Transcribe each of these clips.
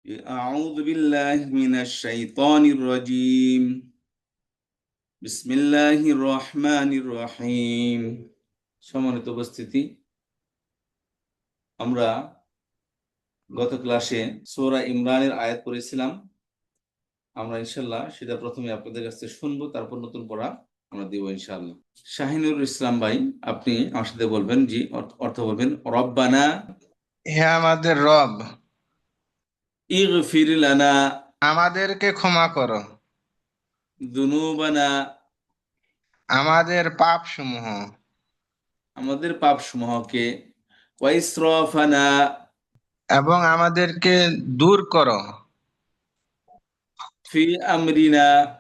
أعوذ بالله من الشيطان الرجيم بسم الله الرحمن الرحيم সম্মানিত উপস্থিতি, আমরা গত ক্লাসে সূরা ইমরানের আয়াত পড়েছিলাম। আমরা ইনশাআল্লাহ সেটা প্রথমে আপনাদের কাছে শুনবো, তারপর নতুন পড়া আমরা দিব ইনশাআল্লাহ। শাহিনুর ইসলাম ভাই, আপনি আমার সাথে বলবেন, জি অর্থ বলবেন। রব্বানা হে আমাদের রব, ইগফির লানা আমাদেরকে ক্ষমা করো যুনুবানা, আমাদের পাপ সমূহ, আমাদের পাপ সমূহকে, ওয়া ইসরাফানা, এবং আমাদেরকে দূর করো ফি আমরিনা,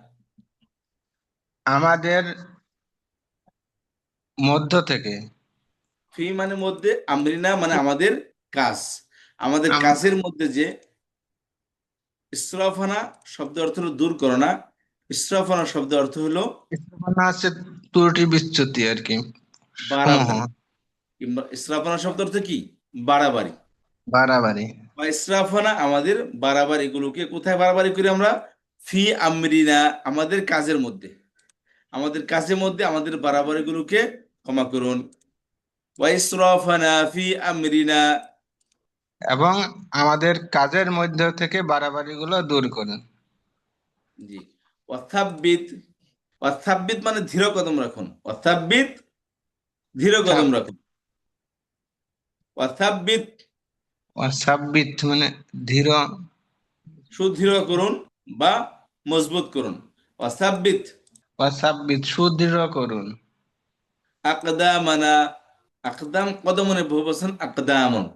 আমাদের মধ্য থেকে। ফি মানে মধ্যে, আমরিনা মানে আমাদের কাজ, আমাদের আম- কাজের মধ্যে যে ইসরাফানা শব্দ অর্থ হলো দূর করো না, ইসরাফানা শব্দ অর্থ হলো ইস্তেফানা আছে ত্রুটি বিচ্যুতি আর কি, সমূহ, বাড়াবাড়ি, কিংবা ইসরাফানা শব্দ অর্থ কি? বাড়াবাড়ি। বাড়াবাড়ি। বা ইসরাফানা আমাদের বাড়াবাড়ি গুলোকে কোথায় বাড়াবাড়ি করি আমরা? ফি আমরিনা আমাদের কাজের মধ্যে, আমাদের কাজের মধ্যে আমাদের বাড়াবাড়ি গুলোকে ক্ষমা করুন। ওয়া ইসরাফানা ফি আমরিনা, এবং আমাদের কাজের মধ্য থেকে বাড়াবাড়ি গুলো দূর করুন। জি। ওয়াসাব্বিত, ওয়াসাব্বিত মানে ধীর কদম রাখুন, ওয়াসাব্বিত ধীর কদম সাব- রাখুন, ওয়াসাব্বিত সাব্বিত মানে ধীর, সুদৃঢ় করুন বা মজবুত করুন। ওয়াসাব্বিত সাব্বিত সুদৃঢ় করুন। আকদামানা, আকদাম কদমনে বহুবচন আকদামন,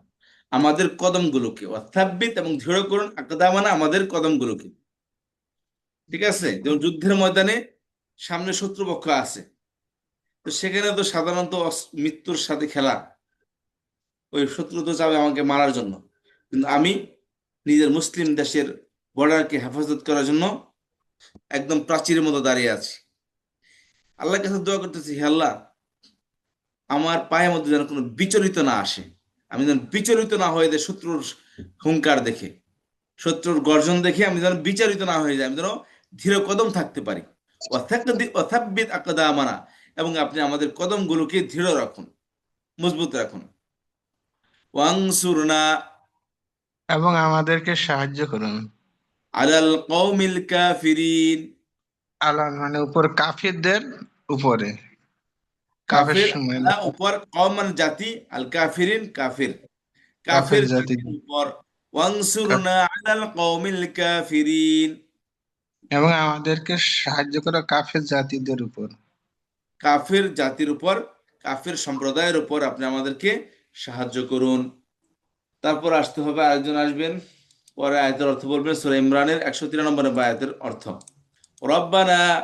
আমাদের কদমগুলোকে। ওয়াসাব্বিত এবং দৃঢ় করুন আকদামানা আমাদের কদমগুলোকে। ঠিক আছে, যেমন যুদ্ধের ময়দানে সামনে শত্রুপক্ষ আছে, তো সেখানে তো সাধারণত মৃত্যুর সাথে খেলা, ওই শত্রু তো চাবে আমাকে মারার জন্য, কিন্তু আমি নিজের মুসলিম দেশের বর্ডারকে হেফাজত করার জন্য একদম প্রাচীরের মতো দাঁড়িয়ে আছি। আল্লাহর কাছে দোয়া করতেছি, হে আল্লাহ, আমার পায়ের মধ্যে যেন কোনো বিচলিত না আসে, আমি যেন বিচলিত না হয়ে যাই শত্রুর হুঙ্কার দেখে, শত্রুর গর্জন দেখে আমি যেন বিচলিত না হয়ে যাই, আমি যেন ধীর কদম থাকতে পারি। ওয়াসাব্বিত আকদামানা, এবং আপনি আমাদের কদমগুলোকে দৃঢ় রাখুন, মজবুত রাখুন। ওয়াংসুরনা এবং আমাদেরকে সাহায্য করুন। আলাল কওমিল কাফিরিন, আল্লাহ মানে উপর কাফিরদের উপরে, কাফের কাফের সময় আলা উপর, কওম মানে জাতি, আল কাফিরিন কাফির, কাফের কাফের জাতি, জাতির উপর। ওয়ানসুরনা আলাল কওমিল কাফিরিন, এবং আমাদেরকে সাহায্য করা কাফের জাতিদের উপর। কাফের জাতির উপর, কাফের সম্প্রদায়ের উপর আপনি আমাদেরকে সাহায্য করুন। তারপর আসতে হবে, আরেকজন আসবেন, পরে আয়াতের অর্থ বলবেন। সূরা ইমরানের 193 আয়াতের অর্থ। রব্বানা,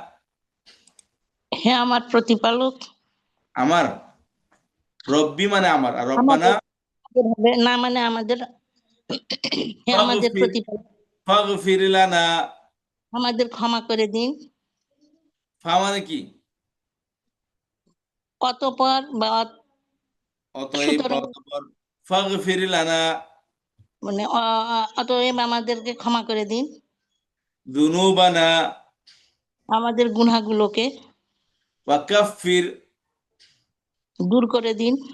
হে আমার প্রতিপালক, আমার, রব্বি মানে আমার, আর রব্বানা আমাদের হবে না মানে আমাদের, হে আমাদের ফাগফির, প্রতিপালক, ফাগফির লানা, আমাদের ক্ষমা করে দিন। ফা মানে কি? অতঃপর বা অতএব বা সুতরাং, অতঃপর, ফাগফির লানা মানে অতএব আমাদেরকে ক্ষমা করে দিন যুনুবানা, আমাদের গুনাহগুলোকে ওয়া কাফফির দূর করে দিন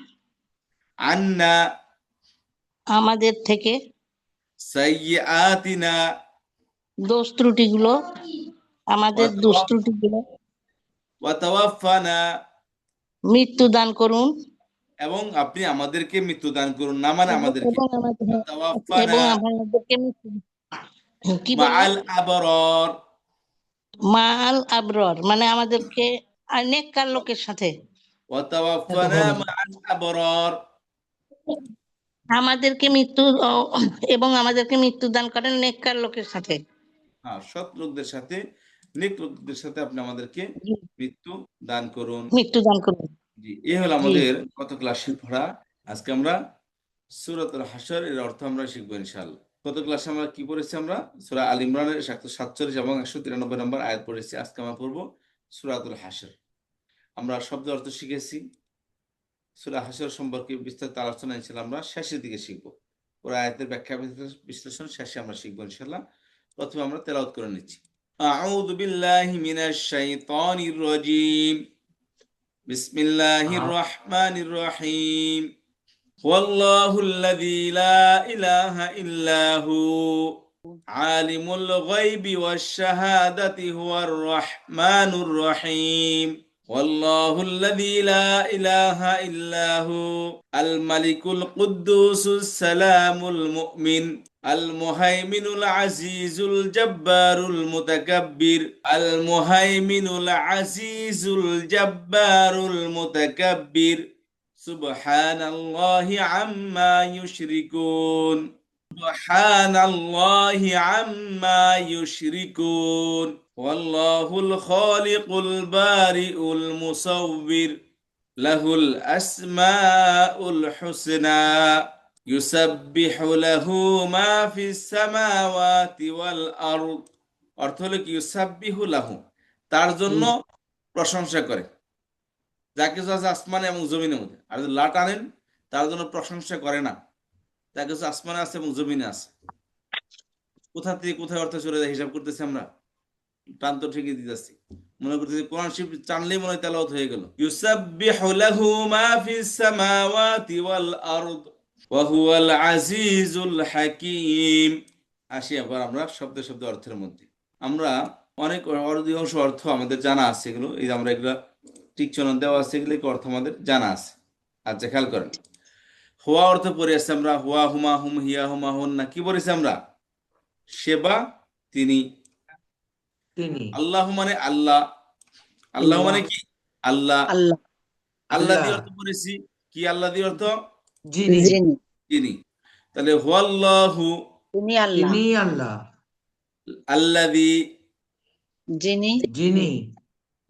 আন্না আমাদের থেকে, সাইয়্যাতিনা, দোষ ত্রুটিগুলো, আমাদের দোষ ত্রুটিগুলো, ওয়া তাওয়াফানা, মৃত্যু দান করুন, এবং আপনি আমাদেরকে মৃত্যু দান করুন, না মানে এবং আমাদেরকে। এবং আমাদের, ওয়া তাওয়াফানা এবং আমাদেরকে মৃত্যু, কি বললেন? মাআল আবরার, মাল আবরর মানে আমাদেরকে আর নেককার লোকের সাথে, ওয়া তাওয়াফানা মাআল আবরার, আমাদেরকে মৃত্যু এবং আমাদেরকে মৃত্যু দান করেন নেককার লোকের সাথে। হ্যাঁ, সৎ লোকদের সাথে, নেক লোকদের সাথে আপনি আমাদেরকে জি, মৃত্যু দান করুন। মৃত্যু দান করুন। জি, এই হলো জি, আমাদের গত ক্লাসের পড়া। আজকে আমরা সূরাতুল হাসর এর অর্থ আমরা শিখবো ইনশাআল্লাহ। গত ক্লাসে আমরা কি পড়েছি? আমরা সূরা আল ইমরানের 147 এবং 193 নম্বর আয়াত পড়েছি। আজকে আমরা পড়বো সূরাতুল হাসর। আমরা শব্দ অর্থ শিখেছি। সূরা হাসর সম্পর্কে বিস্তারিত আলোচনা ইনশাআল্লাহ আমরা শেষের দিকে শিখবো। পুরো আয়াতের ব্যাখ্যা বিশ্লেষণ শেষে আমরা শিখবো ইনশাআল্লাহ। প্রথমে আমরা তেলাওয়াত করে নিচ্ছি। আউযু বিল্লাহি মিনাশ শাইতানির রাজীম। বিসমিল্লাহির রহমানির রহিম। ওয়াল্লাহুল্লাযী লা ইলাহা ইল্লা হু আলিমুল গায়বি ওয়াশ শাহাদাতি হুয়ার রহমানুর রহিম। والله الذي لا إله إلا هو الملك القدوس السلام المؤمن المهيمن العزيز الجبار المتكبر المهيمن العزيز الجبار المتكبر سبحان الله عما يشركون سبحان الله عما يشركون والله الخالق البارئ المصور له الأسماء الحسنى يسبح له ما في السماوات والأرض। অর্থ হলো কি ইউসাব্বিহু লাহু, তার জন্য প্রশংসা করে যা কিছু আছে আসমানে এবং জমিনের মধ্যে। আর যদি লা টানেন তার জন্য প্রশংসা করে না যা কিছু আসমানে আছে এবং জমিনে আছে। কোথা থেকে কোথায় অর্থ চলে যায় হিসাব করতেছি আমরা, প্রান্ত ঠিকই দিতেছি। মনে করতেছি কোরআন শরীফ টানলেই মনে হয় তেলাওয়াত হয়ে গেল। ইউসাব্বিহু লাহু মা ফিস সামাওয়াতি ওয়াল আরদ ওয়া হুয়াল আজিজুল হাকীম। আসি আবার আমরা শব্দ শব্দ অর্থের মধ্যে। আমরা অনেক অধিকাংশ অর্থ আমাদের জানা আছে, এগুলো এই যে আমরা এগুলো টিকচনন দেওয়া আছে, এগুলো অর্থ আমাদের জানা আছে। আচ্ছা খেয়াল করেন, হুয়া অর্থ পড়ে আসছে আমরা হুয়া হুমা হুম হিয়া হুমা হুন না, কি পড়েছি আমরা? সেবা তিনি। তিনি আল্লাহ মানে আল্লাহ, আল্লাহ মানে কি? আল্লাহ। আল্লাহ আল্লাহ আল্লাহ দিয়ে অর্থ পড়েছি কি? আল্লাহ দিয়ে অর্থ যিনি যিনি তিনি। তাহলে হুয়াল্লাহু তিনি আল্লাহ তিনি আল্লাহ আল্লাযী যিনি যিনি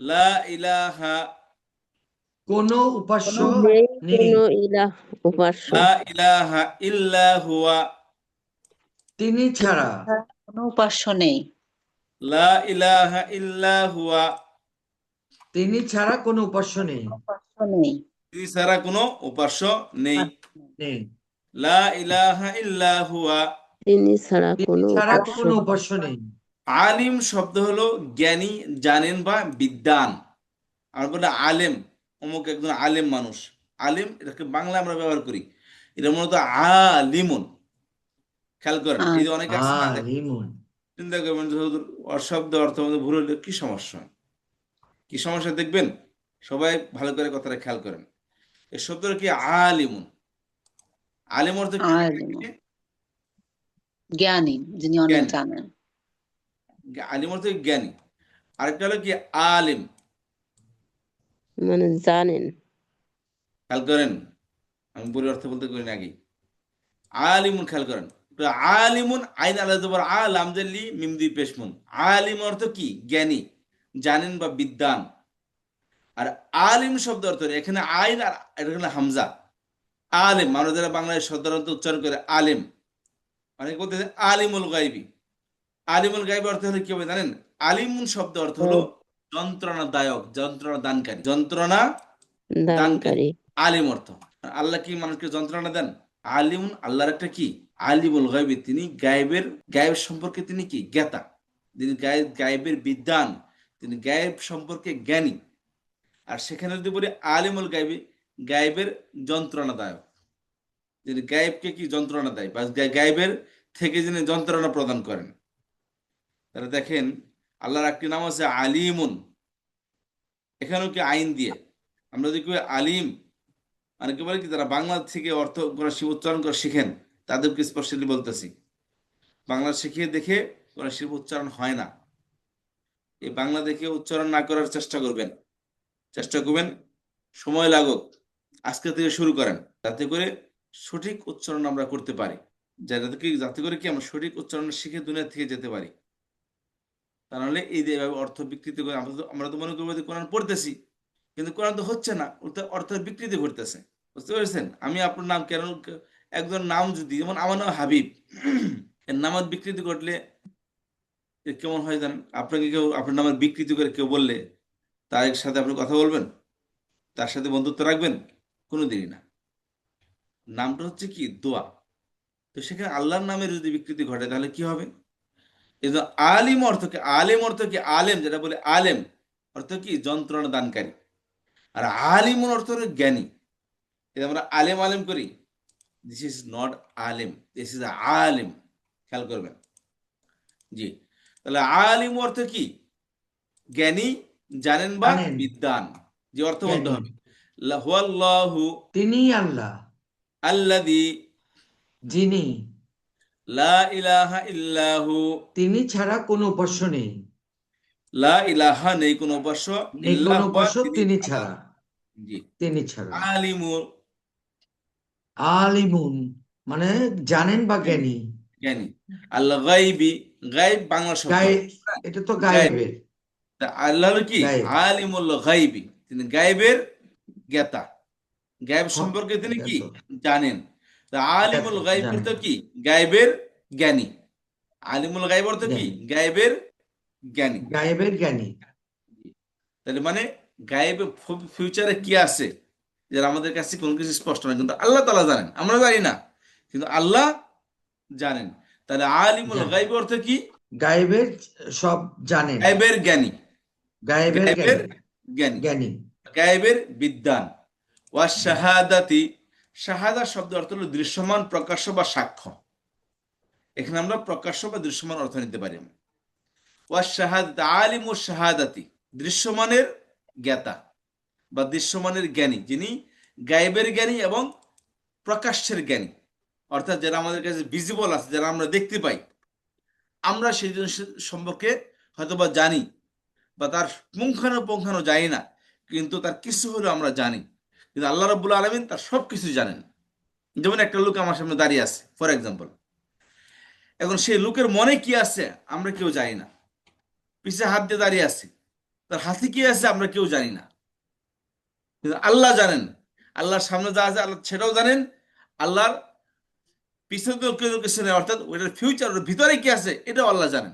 লা ইলাহা কোনো উপাস্য নেই নেই কোনো ইলাহ উপাস্য, লা ইলাহা ইল্লা হুয়া তিনি ছাড়া কোনো উপাস্য নেই লা ইলাহা ইল্লা হুয়া তিনি ছাড়া কোনো উপাস্য নেই উপাস্য নেই তিনি ছাড়া কোনো উপাস্য নেই। নেই লা ইলাহা ইল্লা হুয়া। তিনি ছাড়া তিনি কোনো ছাড়া উপাস্য কোনো উপাস্য নেই আলিম শব্দ হলো জ্ঞানী, জানেন বা বিদ্বান। আমরা বলি আলেম, অমুক একজন আলেম মানুষ। আলিম এটাকে বাংলা আমরা ব্যবহার করি, এটা মূলত আলিমুন। খেয়াল করেন, এই যে অনেকে আছে না, আলিমুন চিন্তা করবেন যে হুজুর শব্দ অর্থ মধ্যে ভুল হলে কি সমস্যা, কি সমস্যা দেখবেন। সবাই ভালো করে কথাটা খেয়াল করেন। এই শব্দটা কি? আলিমুন। আলিম অর্থ কি? আলিমুন। জ্ঞানী, যিনি অনেক জ্ঞানী। জানেন। আলিম অর্থ জ্ঞানী। আরেকটা হলো কি? আলিম। মানে জানেন। খেয়াল করেন, আমি বলি অর্থ বলতে করি না আগে। আলিমুন খেয়াল করেন, তো আলিমুন আইন আলাদা জবর আলাম জাল্লি মিম দুই পেশমুন। আলিম অর্থ কি? জ্ঞানী, জানেন বা বিদ্বান। আর আলিম শব্দ অর্থ এখানে আইন আর এখানে হামজা। আলিম আমরা যারা বাংলায় সাধারণত উচ্চারণ করে আলিম, অনেকে বলতেছে আলিমুল গাইবি। আলিমুল গাইবি অর্থ হলো কি হবে জানেন? আলিমুন শব্দ অর্থ হলো যন্ত্রণাদায়ক, যন্ত্রণা দানকারী, যন্ত্রণা দানকারী। দানকারী। আলিম অর্থ। আল্লাহ কি মানুষকে যন্ত্রণা দেন? আলিমুন আল্লাহর একটা কি? আলিমুল গায়বি, তিনি গায়েবের, গায়েব সম্পর্কে তিনি কি? জ্ঞাতা। তিনি গায়েবের বিদ্বান, তিনি গায়েব সম্পর্কে জ্ঞানী। আর সেখানে যদি বলি আলিমুল গায়বি, গায়েবের যন্ত্রণাদায়ক, যিনি গায়েবকে কি যন্ত্রণা দেয় বা গায়েবের থেকে যিনি যন্ত্রণা প্রদান করেন। তাহলে দেখেন আল্লাহর একটি নাম আছে আলিমুন, এখানেও কি আইন দিয়ে। আমরা যদি কেউ আলিম অনেকে বলে কি তারা বাংলা থেকে অর্থ করা উচ্চারণ করা শিখেন, তাদেরকে স্পেশালি বলতেছি বাংলা শিখিয়ে দেখে কোনো শিল্প উচ্চারণ হয় না। এই বাংলা দেখে উচ্চারণ না করার চেষ্টা করবেন, সময় লাগুক, আজকে থেকে শুরু করেন, যাতে করে সঠিক উচ্চারণ আমরা করতে পারি, যাতে করে কি আমরা সঠিক উচ্চারণ শিখে দুনিয়া থেকে যেতে পারি। তাহলে এই যে অর্থ বিকৃতি করে আমরা তো মনে করবো যে কোরআন পড়তেছি, কিন্তু কোরআন তো হচ্ছে না, অর্থের বিকৃতি ঘটতেছে। বুঝতে পেরেছেন? আমি আপনার নাম কেন, একজন নাম যদি, যেমন আমার নাম হাবিব, এর নামের বিকৃতি ঘটলে কেমন হয় জানেন? আপনাকে কেউ আপনার নামের বিকৃতি করে কেউ বললে তার সাথে আপনি কথা বলবেন, তার সাথে বন্ধুত্ব রাখবেন? কোনোদিনই না। নামটা হচ্ছে কি? দোয়া। তো সেখানে আল্লাহর নামের যদি বিকৃতি ঘটে তাহলে কি হবে? এই যে আলিম অর্থ কি? আলেম অর্থ কি? আলেম যেটা বলে আলেম অর্থ কি? যন্ত্রণা দানকারী। আর আলিমুন অর্থ হলো জ্ঞানী। এটা আমরা আলেম আলেম করি, দিস ইজ নট আলেম, দিস ইজ আলিম। খেয়াল করবেন। জি, তাহলে আলিম অর্থ কি? জ্ঞানী, জানেন বা জানেন, বিদ্বান। যে অর্থ বলতে জ্ঞানী। হবে হুয়াল্লাহু তিনি আল্লাহ, আল্লাযী যিনি, লা ইলাহা ইল্লাহু, তিনি ছাড়া কোনো উপাস্য নেই, লা ইলাহা নেই কোনো উপাস্য, নেই ইল্লাহ কোনো হুয়া উপাস্য তিনি তিনি ছাড়া। ছাড়া, জি, তিনি ছাড়া। আলিমু আলিমুন মানে জানেন বা জ্ঞানী। জ্ঞানী। আল গাইবি, গাইব বাংলা শব্দ। গায়ে, এটা তো গাইব, গায়েবের। তা আল্লাহ হলো কি? গায়েব, আলিমুল গাইবি, তিনি গাইবের জ্ঞাতা। গায়েব হ- সম্পর্কে তিনি কি? জ্ঞাত, জানেন। তা আলিমুল জ্ঞাত, গাইব অর্থ জানেন, কি? গায়েবের জ্ঞানী। আলিমুল গাইব অর্থ কি? জ্ঞানী, গায়েবের জ্ঞানী। গায়েবের জ্ঞানী। তাহলে মানে গায়েবে ফিউচারে কি আছে, যারা আমাদের কাছে কোনো কিছু স্পষ্ট না, কিন্তু আল্লাহ তাআলা জানেন, আমরা জানি না, কিন্তু আল্লাহ জানেন। তাহলে আলিমুল জানেন, গাইব অর্থ কি? গায়েবের সব জানেন, গায়েবের জ্ঞানী। গায়েবের গায়েবের জ্ঞানী, জ্ঞানী, জ্ঞানী। গায়েবের বিদ্বান। ওয়া শাহাদাতি, শাহাদা শব্দ অর্থ হলো দৃশ্যমান, প্রকাশ্য বা সাক্ষ্য। এখানে আমরা প্রকাশ্য বা দৃশ্যমান অর্থ নিতে পারি। ওয়া শাহাদাত, আলিমু শাহাদাতি, দৃশ্যমানের জ্ঞাতা বা দৃশ্যমানের জ্ঞানী, যিনি গায়েবের জ্ঞানী এবং প্রকাশ্যের জ্ঞানী। অর্থাৎ যারা আমাদের কাছে ভিজিবল আছে, যারা আমরা দেখতে পাই, আমরা সেই জিনিস সম্পর্কে হয়তোবা জানি বা তার পুঙ্খানুপুঙ্খানু জানি না, কিন্তু তার কিছু হলেও আমরা জানি। কিন্তু আল্লাহ রাব্বুল আলামিন তার সব কিছু জানেন। যেমন একটা লোক আমার সামনে দাঁড়িয়ে আছে, ফর এক্সাম্পল, এখন সেই লোকের মনে কি আছে আমরা কেউ জানি না। পিছে হাত দিয়ে দাঁড়িয়ে আছে, তার হাতে কি আছে আমরা কেউ জানি না, কিন্তু আল্লাহ জানেন। আল্লাহর সামনে যা আছে আল্লাহ সেটাও জানেন, আল্লাহর পিছনে তো কেউ কিছু নেই, অর্থাৎ ওইটার ফিউচার, ওর ভিতরে কি আছে এটাও আল্লাহ জানেন।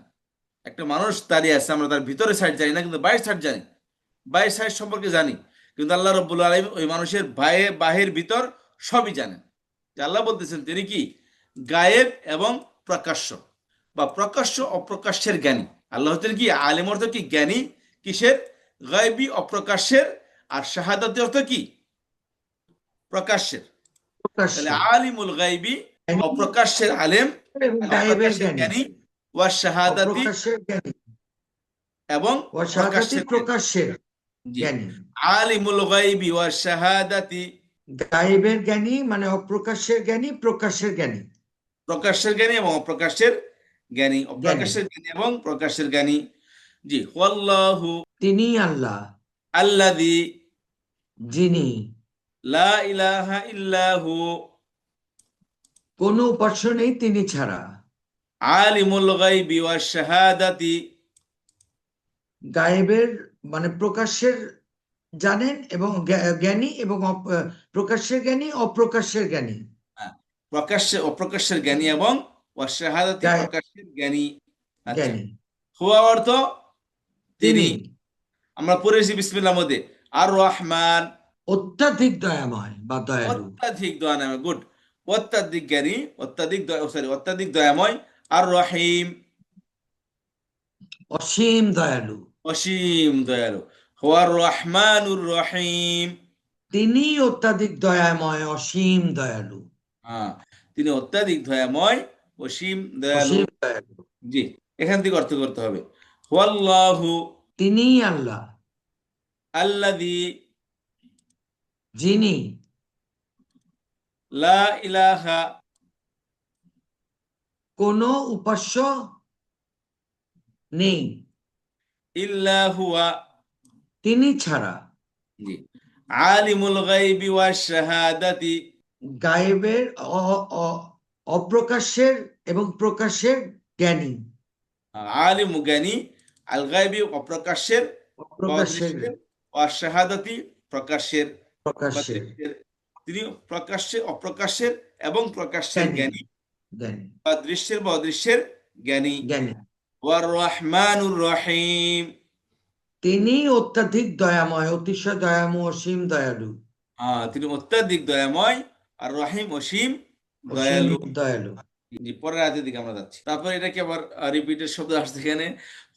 একটা মানুষ দাঁড়িয়ে আছে, আমরা তার ভিতরে সাইড জানি না, কিন্তু বাইরের সাইড জানি, বাইরের সাইড সম্পর্কে জানি। কিন্তু আল্লাহ রাব্বুল আলামিন ওই মানুষের বাহির ভিতর সবই জানেন। যে আল্লাহ বলতেছেন তিনি কি? গায়েব এবং প্রকাশ্য বা প্রকাশ্য অপ্রকাশ্যের জ্ঞানী। আল্লাহ হচ্ছেন কি? আলিম অর্থ কি? জ্ঞানী। কিসের? গায়বী, অপ্রকাশ্যের। আর শাহাদাতি অর্থ কি? প্রকাশ্যের। তাহলে প্রকাশ্যে, আলিমুল গায়বী, জ্ঞানী অপ্রকাশ্যের আলেম, এবং গায়েবের অপ্রকাশ্যের জ্ঞানী, জ্ঞানী। ওয়া শাহাদাতি, অপ্রকাশ্যের জ্ঞানী, এবং ও শাহাদাতি প্রকাশ্যের জ্ঞানী। প্রকাশ্যের জি, জ্ঞানী। আলিমুল গায়বি ওয়া শাহাদাতি, গায়েবের জ্ঞানী মানে অপ্রকাশ্যের জ্ঞানী, প্রকাশ্যের জ্ঞানী, প্রকাশ্যের জ্ঞানী এবং অপ্রকাশ্যের জ্ঞানী, জ্ঞানী। অপ্রকাশ্যের জ্ঞানী এবং প্রকাশ্যের জ্ঞানী। জি, হুয়াল্লাহু তিনি আল্লাহ, আল্লাযী যিনি, লা ইলাহা ইল্লাহু, কোনো উপাস্য নেই তিনি ছাড়া, আলিমুল গায়বি ওয়া শাহাদাতি, গায়েবের মানে প্রকাশ্যের জানেন এবং জ্ঞানী এবং প্রকাশ্যের জ্ঞানী, অপ্রকাশ্যের জ্ঞানী। হ্যাঁ, প্রকাশ্যে অপ্রকাশ্যের জ্ঞানী এবং ওয়া শাহাদাতি, গায়ে- প্রকাশ্যের জ্ঞানী। আচ্ছা, জ্ঞানী হুয়া অর্থ তিনি। তিনি, আমরা পড়েছি বিসমিল্লাহর মধ্যে আর রহমান, অত্যাধিক দয়াময় বা দয়ালু, অত্যাধিক দয়া নামে, গুড। অত্যাধিক জ্ঞানী, অত্যাধিক সরি, অত্যাধিক দয়াময়। আর রহিম, অসীম দয়ালু। অসীম দয়ালু। হুয়ার রহমানুর রহিম, তিনি অত্যাধিক দয়াময়, অসীম দয়ালু, হ্যাঁ, তিনি অত্যাধিক দয়াময়, অসীম দয়ালু। অসীম দয়ালু। জি, এখান থেকে অর্থ করতে হবে। হুয়াল্লাহু তিনি আল্লাহ, আল্লাযী যিনি, লা ইলাহা কোনো উপাস্য নেই ইল্লা হুয়া, তিনি ছাড়া, জি, আলিমুল গায়বি ওয়াশ শাহাদাতি, গায়েবের অপ্রকাশ্যের এবং প্রকাশের জ্ঞানী, আলিম জ্ঞানী, আল গায়বি অপ্রকাশ্যের বা অপ্রকাশের, অদৃশ্যের, ওয়াশ শাহাদাতি প্রকাশ্যের বা প্রকাশের দৃশ্যের। তিনি প্রকাশ্যে, অপ্রকাশ্যের এবং প্রকাশ্যের জ্ঞানী, জ্ঞানী জ্ঞানী, বা দৃশ্যের বা অদৃশ্যের জ্ঞানী। জ্ঞানী। ওয়ার রহমানুর রহিম, তিনি অত্যাধিক দয়াময়, অতিশয় দয়াময়, অসীম দয়ালু। তিনি অত্যাধিক দয়াময়, আর রহিম অসীম দয়ালু। অসীম দয়ালু। জি, পরের আয়াতের দিকে আমরা যাচ্ছি। তারপর এটাকে আবার রিপিটেড শব্দ আসছে এখানে,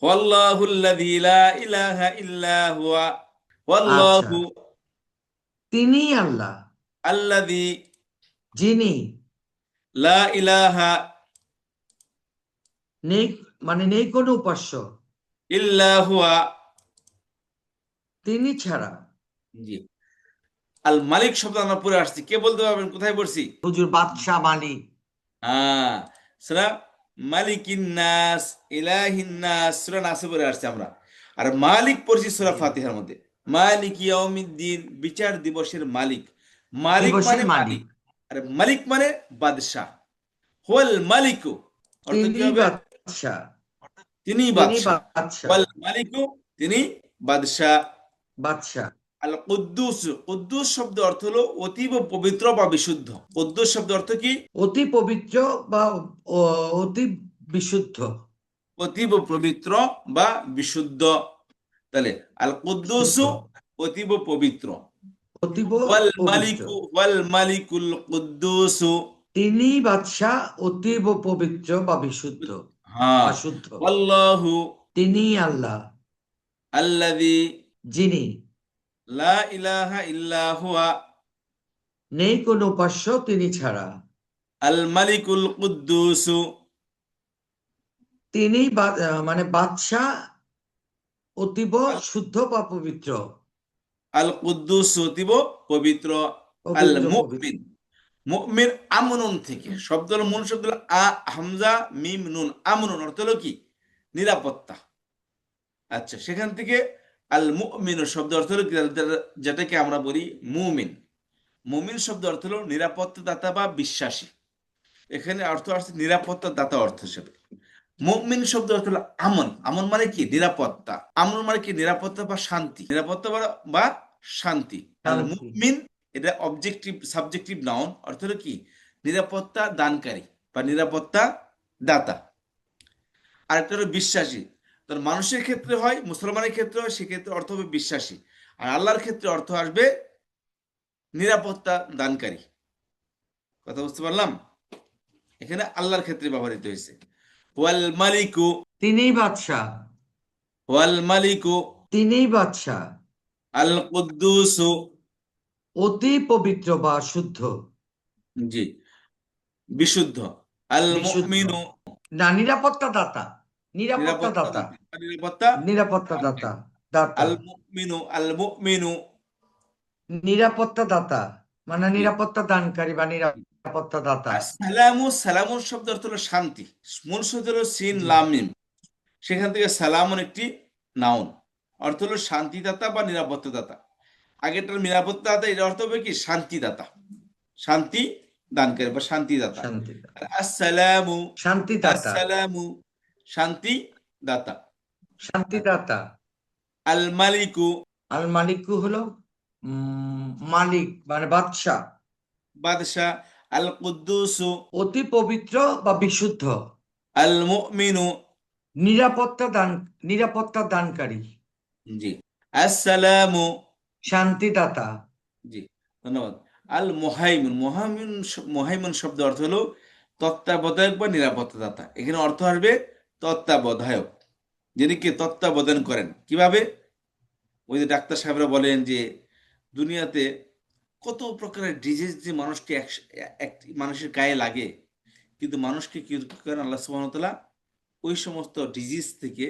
ওয়াল্লাহুল্লাযী লা ইলাহা ইল্লা হুয়া, আচ্ছা, ওয়াল্লাহু তিনি আল্লাহ, আল্লাযী যিনি লা ইলাহা নেই, মানে নেই কোনো উপাস্য ইল্লা হুয়া। তিনি ছাড়া। জি, আল মালিক শব্দ আমরা পড়ে আসছি, কে বলতে পারবেন কোথায় পড়ছি? হুজুর বাদশাহ মালিক। হ্যাঁ, সূরা মালিকিন নাস, ইলাহিন নাস, সূরা নাসে পড়ে আসছি আমরা। আর মালিক পড়ছি সূরা জি। ফাতিহার মধ্যে, মালিক ইয়াউমিদ্দিন, বিচার দিবসের মালিক। মালিক দিবসের মানে মালিক, মালিক, আর মালিক মানে বাদশাহ। হুয়াল মালিকু অর্থ কি তিনি হবে? বাদশাহ, তিনি তিনি বাদশাহ। বাদশাহ, ওয়াল মালিকু, তিনি বাদশাহ। বাদশাহ। আল কুদ্দুস, কুদ্দুস শব্দ অর্থ হলো অতীব পবিত্র বা বিশুদ্ধ। কুদ্দুস শব্দ অর্থ কি? অতি পবিত্র বা অতি বিশুদ্ধ। অতীব পবিত্র বা বিশুদ্ধ। তাহলে আল কুদ্দুস শুদ্ধ, অতীব পবিত্র। অতীব ওয়াল পবিত্র। মালিকু, ওয়াল মালিকুল কুদ্দুস। তিনি বাদশাহ, অতীব পবিত্র বা বিশুদ্ধ হ্যাঁ, বা শুদ্ধ। আল্লাহু তিনি আল্লাহ, আল্লাযী যিনি লা ইলাহা ইল্লা হুয়া, নেই কোনো উপাস্য তিনি ছাড়া। আল মালিকুল কুদ্দুস। তিনি মানে বাদশাহ, অতীব শুদ্ধ বা পবিত্র। আল কুদ্দুস অতীব পবিত্র। আল পবিত্র পবিত্র। মুমিন, মুমিন আমনুন থেকে শব্দ হলো, মূল শব্দ হলো হামজা মিম নুন, আমনুন অর্থ হলো কি? নিরাপত্তা। আচ্ছা, সেখান থেকে আল মুমিন শব্দ অর্থ হলো কি? যেটাকে আমরা বলি মুমিন। মুমিন শব্দ অর্থ হলো নিরাপত্তা দাতা বা বিশ্বাসী। এখানে অর্থ আসছে নিরাপত্তা দাতা অর্থ হিসেবে। মুমিন শব্দ অর্থ হলো আমন। আমন মানে কি? নিরাপত্তা। আমন মানে কি? নিরাপত্তা বা শান্তি। নিরাপত্তা বা শান্তি। আল শান্তি। মুমিন, এটা অবজেক্টিভ সাবজেক্টিভ নাউন, অর্থ হলো কি? নিরাপত্তা দানকারী বা নিরাপত্তা দাতা। আরেকটা হলো বিশ্বাসী। তার মানুষের ক্ষেত্রে হয়, মুসলমানের ক্ষেত্রে হয়, সেক্ষেত্রে অর্থ হবে বিশ্বাসী। আর আল্লাহর ক্ষেত্রে অর্থ আসবে নিরাপত্তা দানকারী। কথা বুঝতে পারলাম? এখানে আল্লাহর ক্ষেত্রে ব্যবহৃত হয়েছে। ওয়াল মালিকু, তিনি বাদশাহ, ওয়াল মালিকু তিনি বাদশাহ, আল কুদ্দুসু। অতি পবিত্র বা শুদ্ধ, জি, বিশুদ্ধ। আল বিশুদ্ধ। মুমিনু, না, নিরাপত্তা দাতা, নিরাপত্তা নিরাপত্তা দাতা, দাতা, নিরাপত্তা নিরাপত্তা দাতা, দাতা, আল মুমিনু, আল মুমিনু। নিরাপত্তা দাতা, মানে জি। নিরাপত্তা দানকারী বা নিরাপত্তা দাতা। আর সালামু, সালামুর শব্দ অর্থ হলো শান্তি। মূল শব্দ হলো সিন জি। লাম মিম। সেখান থেকে সালামুন একটি নাউন, অর্থ হলো শান্তিদাতা বা নিরাপত্তাদাতা। আগেরটার নিরাপত্তাদাতা, এর অর্থ হবে কি? শান্তিদাতা, শান্তি দানকারী বা শান্তিদাতা। শান্তি, আর আসসালামু, শান্তি দাতা, আসসালামু শান্তি দাতা। শান্তিদাতা। আল মালিকু, আল মালিকু হলো মালিক মানে বাদশাহ, বাদশাহ। আল কুদ্দুসু, অতি পবিত্র বা বিশুদ্ধ, আল মুমিনু। নিরাপত্তা দানকারী, জি, আসসালামু। শান্তিদাতা। জি, ধন্যবাদ। আল মুহাইমিন, মুহাইমিন শব্দ অর্থ হলো তত্ত্বাবধায়ক বা নিরাপত্তাদাতা। এখানে অর্থ আসবে তত্ত্বাবধায়ক, যিনি কি তত্ত্বাবধান করেন। কিভাবে? ওই যে ডাক্তার সাহেবরা বলেন যে দুনিয়াতে কত প্রকারের ডিজিজ যে মানুষকে এক মানুষের গায়ে লাগে, কিন্তু মানুষকে কি করেন আল্লাহ সুবহানাহু ওয়া তাআলা? ওই সমস্ত ডিজিজ থেকে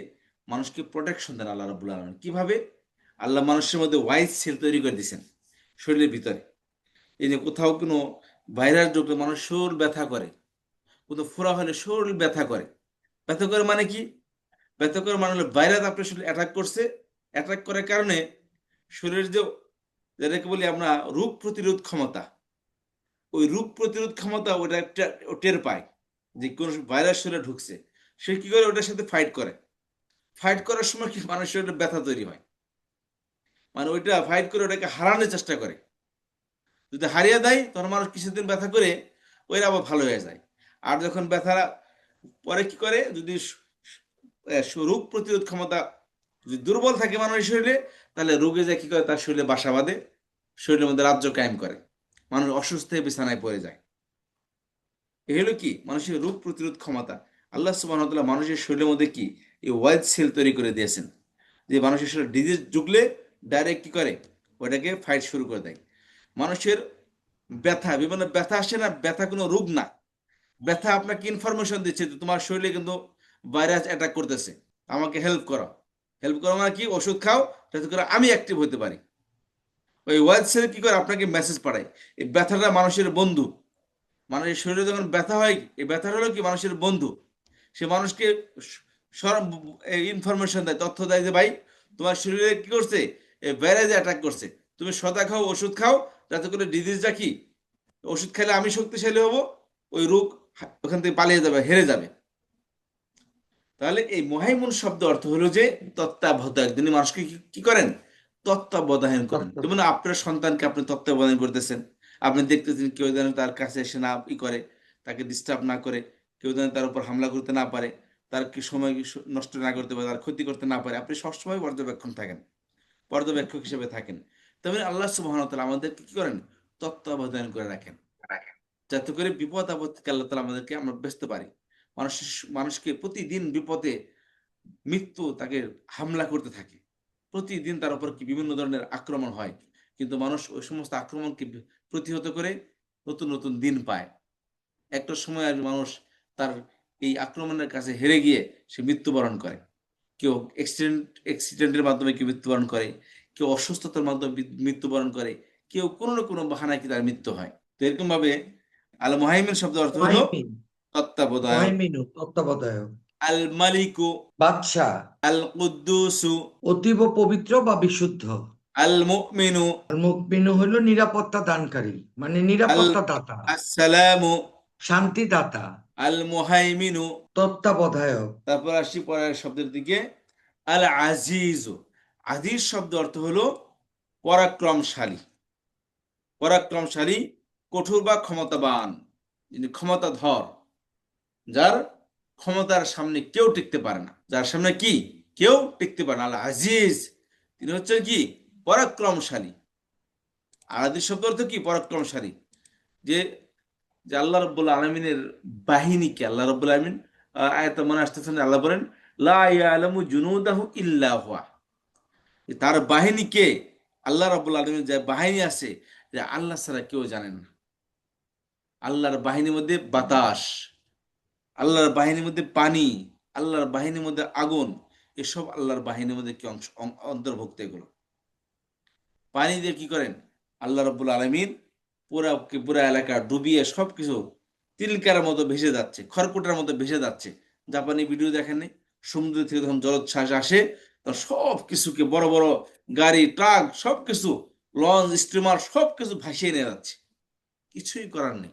মানুষকে প্রোটেকশন দেন আল্লাহ রাব্বুল আলামিন। কিভাবে? আল্লাহ মানুষের মধ্যে হোয়াইট সেল তৈরি করে দিয়েছেন শরীরের ভিতরে। এই যে কোথাও কোনো ভাইরাস ঢুকলে মানুষ শরীর ব্যথা করে, কোথাও ফোড়া হলে শরীর ব্যথা করে। ব্যথা করে মানে কি? ব্যথা করে মানে হলো ভাইরাস আপনার শরীরে অ্যাটাক করছে। অ্যাটাক করার কারণে শরীরের যে, যেটাকে বলি আমরা রোগ প্রতিরোধ ক্ষমতা, ওই রোগ প্রতিরোধ ক্ষমতা ওটা একটা টের পায় যে কোন ভাইরাস শরীরে ঢুকছে। সে কি করে? ওটার সাথে ফাইট করে। ফাইট করার সময় কি মানুষের শরীরে ব্যথা তৈরি হয়, মানে ওইটা ফাইট করে ওটাকে হারানোর চেষ্টা করে। যদি হারিয়ে দেয় তখন মানুষ কিছুদিন ব্যথা করে ওইটা আবার ভালো হয়ে যায়। আর যখন ব্যথা পরে কি করে, যদি রোগ প্রতিরোধ ক্ষমতা যদি দুর্বল থাকে মানুষের শরীরে, তাহলে রোগে যায় কি করে? তার শরীরে বাসা বাঁধে, শরীরের মধ্যে রাজ্য কায়েম করে, মানুষ অসুস্থ হয়ে বিছানায় পড়ে যায়। এ হলো কি মানুষের রোগ প্রতিরোধ ক্ষমতা। আল্লাহ সুবহানাহু ওয়া তাআলা মানুষের শরীরের মধ্যে কি এই হোয়াইট সেল তৈরি করে দিয়েছেন, যে মানুষের শরীরে ডিজিজ ঢুকলে ডাইরেক্ট কি করে ওটাকে ফাইট শুরু করে দেয়। মানুষের ব্যথা, বিভিন্ন ব্যথা আসে না, ব্যথা কোনো রোগ না, ব্যথা আপনাকে ইনফরমেশন দিচ্ছে যে তোমার শরীরে কিন্তু ভাইরাস অ্যাটাক করতেছে, আমাকে হেল্প করো। হেল্প করো মানে কি, ওষুধ খাও যাতে করে আমি অ্যাক্টিভ হতে পারি। ওই হোয়াইট সেল কি করে আপনাকে মেসেজ পাঠায়, এই ব্যথাটা মানুষের বন্ধু। মানুষের শরীরে যখন ব্যথা হয়, এই ব্যথা হলো কি মানুষের বন্ধু। সে মানুষকে ইনফরমেশন দেয়, তথ্য দেয় যে ভাই তোমার শরীরে কি করছে, এই ভাইরাস অ্যাটাক করছে, তুমি সদা খাও, ওষুধ খাও যাতে করে ডিজিজটা কি, ওষুধ খেলে আমি শক্তিশালী হব, ওই রোগ ওখান থেকে পালিয়ে যাবে, হেরে যাবে। তাহলে এই মুহাইমিন শব্দ অর্থ হলো যে তত্ত্বাবধায়ক, যিনি মানুষকে কি করেন, তত্ত্বাবধান করেন। যেমন আপনার সন্তানকে আপনি তত্ত্বাবধান করতেছেন, আপনি দেখতেছেন কেউ যেন তার কাছে এসে না করে, তাকে ডিস্টার্ব না করে, কেউ যেন তার উপর হামলা করতে না পারে, তার কি সময় নষ্ট না করতে পারে, তার ক্ষতি করতে না পারে, আপনি সবসময় পর্যবেক্ষণ থাকেন, পর্যবেক্ষক হিসেবে থাকেন। তবে আল্লাহ সুবহানাহু ওয়া তাআলা আমাদেরকে কি করেন, তত্ত্বাবধান করে রাখেন, যাতে করে বিপদ আপদকে আল্লাহ তাআলা আমাদেরকে আমরা বাঁচতে পারি। মানুষকে প্রতিদিন বিপদে মৃত্যু তাকে হামলা করতে থাকে, প্রতিদিন তার উপর কি বিভিন্ন ধরনের আক্রমণ হয়, কিন্তু মানুষ ওই সমস্ত আক্রমণকে প্রতিহত করে নতুন নতুন দিন পায়। একটা সময় আর মানুষ তার এই আক্রমণের কাছে হেরে গিয়ে সে মৃত্যুবরণ করে। কেউ অ্যাক্সিডেন্টের মাধ্যমে কেউ মৃত্যুবরণ করে, কেউ অসুস্থতার মাধ্যমে মৃত্যুবরণ করে, কেউ কোনো না কোনো বাহানায় কি তার মৃত্যু হয়। তো এরকম ভাবে আল মুহাইমিন শব্দের অর্থ হলো মুহাইমিন, তত্ত্বাবধায়ক। মুহাইমিনু তত্ত্বাবধায়ক, আল মালিকু, বাদশাহ, আল কুদ্দুসু, অতীব পবিত্র বা বিশুদ্ধ। আল মুমিনু, আর মুকমিনু হলো নিরাপত্তা দানকারী, মানে আল নিরাপত্তা দাতা, আসসালামু, শান্তি দাতা, আল মুহাইমিনু। তত্ত্বাবধায়ক। তারপর আসি পরের শব্দের দিকে, আল আজিজু। আজিজ শব্দ অর্থ হলো পরাক্রমশালী। পরাক্রমশালী, কঠোর বা ক্ষমতাবান, যিনি ক্ষমতাধর, যার ক্ষমতার সামনে কেউ টিকতে পারে না, যার সামনে কি কেউ টিকতে পারে না, আল আজিজ, তিনি হচ্ছেন কি পরাক্রমশালী। আর আজিজ শব্দ অর্থ কি, পরাক্রমশালী। যে যে আল্লাহ রাব্বুল আলামিনের বাহিনীকে, আল্লাহ রাব্বুল আলামিন আয়াতে মনে আসতেছেন, আল্লাহ বলেন লা ইয়ালামু জুনুদাহু ইল্লা হুয়া, তার বাহিনীকে, আল্লাহ রাব্বুল আলামিনের যে বাহিনী আছে, যে আল্লাহ ছাড়া কেউ জানেন না। আল্লাহর বাহিনীর মধ্যে বাতাস, আল্লাহর বাহিনীর মধ্যে পানি, আল্লাহর বাহিনীর মধ্যে আগুন, এসব আল্লাহর বাহিনীর মধ্যে কি অন্তর্ভুক্ত এগুলো। পানি দিয়ে কি করেন আল্লাহ রাব্বুল আলামিন, পুরা এলাকা ডুবিয়ে সবকিছু তিলকার মতো ভেসে যাচ্ছে, খড়কুটার মতো ভেসে যাচ্ছে। জাপানি ভিডিও দেখেননি, সমুদ্র থেকে যখন জলোচ্ছ্বাস আসে তখন সব কিছুকে, বড় বড় গাড়ি, ট্রাক, সবকিছু, লঞ্চ, স্টিমার, সবকিছু ভাসিয়ে নিয়ে যাচ্ছে, কিছুই করার নেই।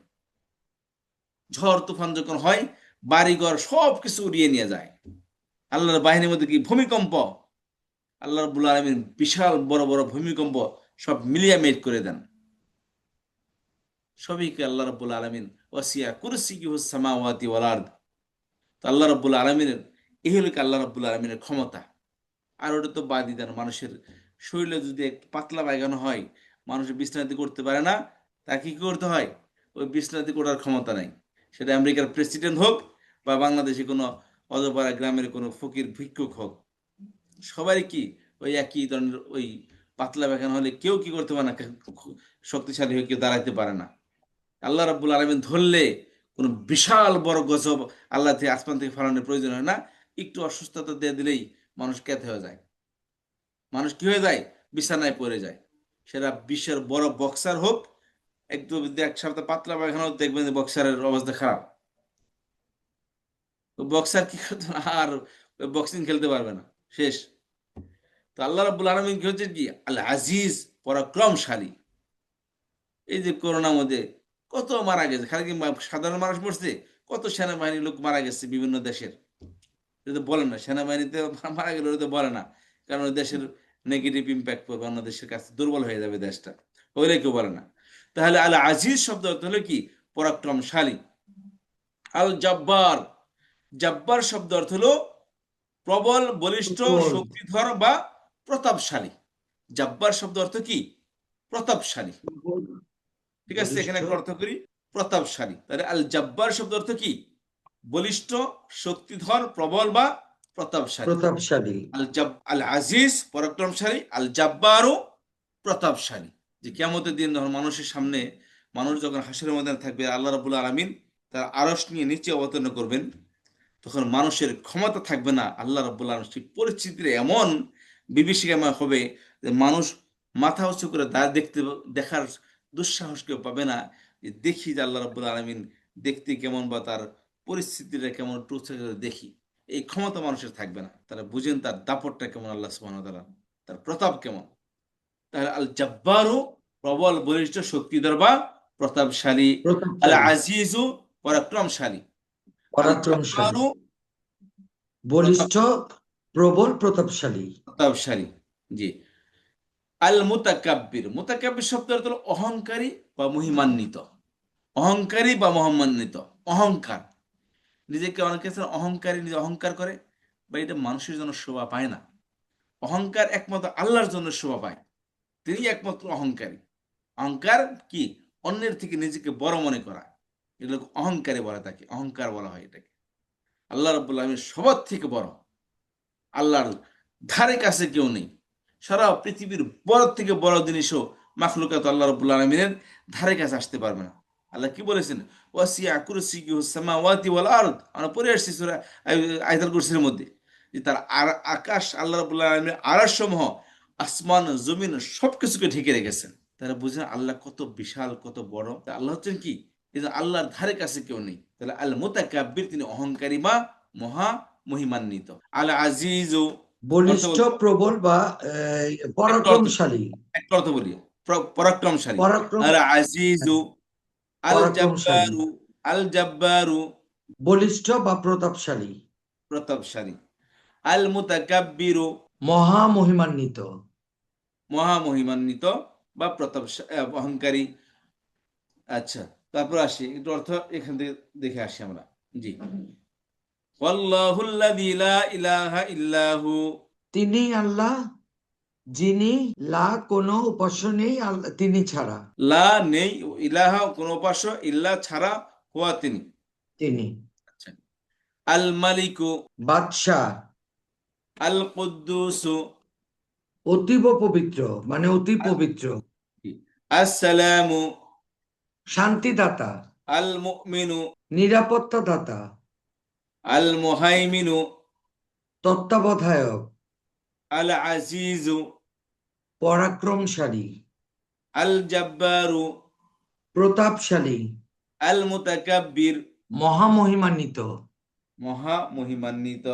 ঝড় তুফান যখন হয়, বাড়িঘর সবকিছু উড়িয়ে নিয়ে যায়। আল্লাহর বাহিনীর মধ্যে কি ভূমিকম্প, আল্লাহ রাব্বুল আলামিন বিশাল বড় বড় ভূমিকম্প সব মিলিয়ে মেট করে দেন। সবইকে আল্লাহ রাব্বুল আলামিন ওয়াসিয়া কুরসিয়ুহুস সামাওয়াতি ওয়াল আরদ। তো আল্লাহ রাব্বুল আলামিনের এই হলো কি আল্লাহ রাব্বুল আলামিনের ক্ষমতা। আর ওটা তো বাদই দেন, মানুষের শরীরে যদি একটু পাতলা পায়খানা হয়, মানুষ বিশ্রান্তি করতে পারে না, তাকে কি করতে হয়, ওই বিশ্রান্তি করার ক্ষমতা নাই। সেটা আমেরিকার প্রেসিডেন্ট হোক বা বাংলাদেশে কোনো অজপাড়া গ্রামের কোনো ফকির ভিক্ষুক হোক, সবারই কি ওই একই ধরনের ওই পাতলা পায়খানা হলে কেউ কি করতে পারে না, শক্তিশালী হয়ে কেউ দাঁড়াইতে পারে না। আল্লাহ রাব্বুল আলামিন ধরলে কোনো বিশাল বড় গজব আল্লাহ থেকে আসমান থেকে ফেলানোর প্রয়োজন হয় না, একটু অসুস্থতা দিয়ে দিলেই মানুষ ক্যাথে হয়ে যায়, মানুষ কি হয়ে যায়, বিছানায় পড়ে যায়। সেটা বিশ্বের বড় বক্সার হোক, একটু যদি এক সপ্তাহ পাতলা পায়খানা হোক, দেখবেন যে বক্সারের অবস্থা খারাপ। বক্সার কি করতে, আর বক্সিং খেলতে পারবে না, শেষ। তো আল্লাহ রাব্বুল আলামিন কি হচ্ছে কি, আল আজিজ, পরাক্রমশালী। এই যে করোনার মধ্যে কত মারা গেছে, খালি কি সাধারণ মানুষ মরছে, কত সেনাবাহিনীর লোক মারা গেছে বিভিন্ন দেশের, এটা তো বলে না। সেনাবাহিনীতে মারা গেলে ওরা তো বলে না, কারণ ওই দেশের নেগেটিভ ইম্প্যাক্ট পড়বে, অন্য দেশের কাছে দুর্বল হয়ে যাবে দেশটা, ওইলে কেউ বলে না। তাহলে আল আজিজ শব্দ অর্থ হলো কি, পরাক্রমশালী। আল জব্বার, জব্বার শব্দ অর্থ হলো প্রবল, বলিষ্ঠ, প্রবল, শক্তিধর বা প্রতাপশালী। জব্বার শব্দ অর্থ কি, প্রতাপশালী। ঠিক আছে, বলিষ্ঠ, এখানে একটা অর্থ করি, প্রতাপশালী। তাহলে আল জাব্বার শব্দ অর্থ কি? বলিষ্ঠ, শক্তিধর, প্রবল বা প্রতাপশালী। প্রতাপশালী। আল আজিজ পরাক্রমশালী, আল জাব্বারও প্রতাপশালী। যে কিয়ামতের দিন যখন মানুষের সামনে, মানুষ যখন হাসরের ময়দানে থাকবে, আল্লাহ রাব্বুল আলামিন তার আরশ নিয়ে নিচে অবতীর্ণ করবেন, তখন মানুষের ক্ষমতা থাকবে না। আল্লাহ রাব্বুল আলামিন সেই পরিস্থিতির এমন বিভীষিকাময় হবে যে মানুষ মাথা উঁচু করে দেখার দুঃসাহস কেউ পাবে না। যে দেখি যে আল্লাহ রাব্বুল আলামিন দেখতে কেমন বা তার পরিস্থিতিটা কেমন একটু উঁচু করে দেখি, এই ক্ষমতা মানুষের থাকবে না। তারা বুঝেন তার দাপটটা কেমন, আল্লাহ সুবহানাহু ওয়া তাআলা তার প্রতাপ কেমন। তাহলে আল জাব্বারু প্রবল, বলিষ্ঠ, শক্তিধর বা প্রতাপশালী। আল প্রতাপশালী, আজিজু পরাক্রমশালী। আল পরাক্রমশালী, জাব্বারু বলিষ্ঠ, প্রবল, প্রতাপশালী। প্রতাপশালী। জি। আল মুতাকাব্বির, মুতাকাব্বির শব্দ অর্থ হলো অহংকারী বা মহিমান্বিত। অহংকারী বা মহিমান্বিত, অহংকার। নিজেকে অনেকে আছে অহংকারী, নিজে অহংকার করে, বা এটা মানুষের জন্য শোভা পায় না। অহংকার একমাত্র আল্লাহর জন্য শোভা পায়, তিনি একমাত্র অহংকারী। অহংকার কি? অন্যের থেকে নিজেকে বড় মনে করা, এগুলো অহংকারী বলা, তাকে অহংকার বলা হয়। এটাকে আল্লাহ রাব্বুল আলামিন সবার থেকে বড়, আল্লাহর ধারে কাছে কেউ নেই। সারা পৃথিবীর বড় থেকে বড় জিনিসও মাখলুকাত আল্লাহ রাব্বুল আলামিনের ধারে কাছে আসতে পারবে না। আল্লাহ কি বলেছেন? ওয়াসিয়া কুরসিয়ুহুস সামাওয়াতি ওয়াল আরদ। আমরা পড়ে আসছি সূরা আয়াতুল কুরসির মধ্যে, যে তার আকাশ, আল্লাহ রাব্বুল আলামিনের আরশ সমূহ, আসমান জমিন সবকিছুকে ঢেকে রেখেছেন। তারা বুঝেন আল্লাহ কত বিশাল, কত বড়। তা আল্লাহ হচ্ছেন কি? এই যে আল্লাহর ধারে কাছে কেউ নেই। তাহলে আল মুতাকাব্বির, তিনি অহংকারী বা মহা মহিমান্বিত। আল আজিজু বলিষ্ঠ, প্রবল বা পরাক্রমশালী। একটা অর্থ বলি, পরাক্রমশালী। পরাক্রম আর আজিজু, আল পরাক্রমশালী, জাব্বারু, আল জাব্বারু বলিষ্ঠ বা প্রতাপশালী, প্রতাপশালী। আল মুতাকাব্বিরু, মহামহিমান্বিত। মহামহিমান্বিত বা অহংকারী। আচ্ছা, তারপর আসি একটু অর্থ এখান থেকে দেখে আসি আমরা। জি। ওয়াল্লাহুল্লাযী লা ইলাহা ইল্লাহু, তিনি আল্লাহ, যিনি লা কোনো উপাস্য নেই তিনি ছাড়া। লা নেই, ইলাহা কোন উপাস্য, ইল্লা ছাড়া, হুয়া তিনি। তিনি আচ্ছা। আল মালিকু, বাদশাহ, আল কুদ্দুসু, অতীব পবিত্র, মানে অতি পবিত্র। আসসালামু, শান্তিদাতা, আল মুমিনু, নিরাপত্তা দাতা, আল মুহাইমিনু, তত্ত্বাবধায়ক, আল আজিজু, পরাক্রমশালী, আল জাব্বারু, প্রতাপশালী, আল মুতাকাব্বির, মহামহিমান্বিত। মহা মহিমান্বিত।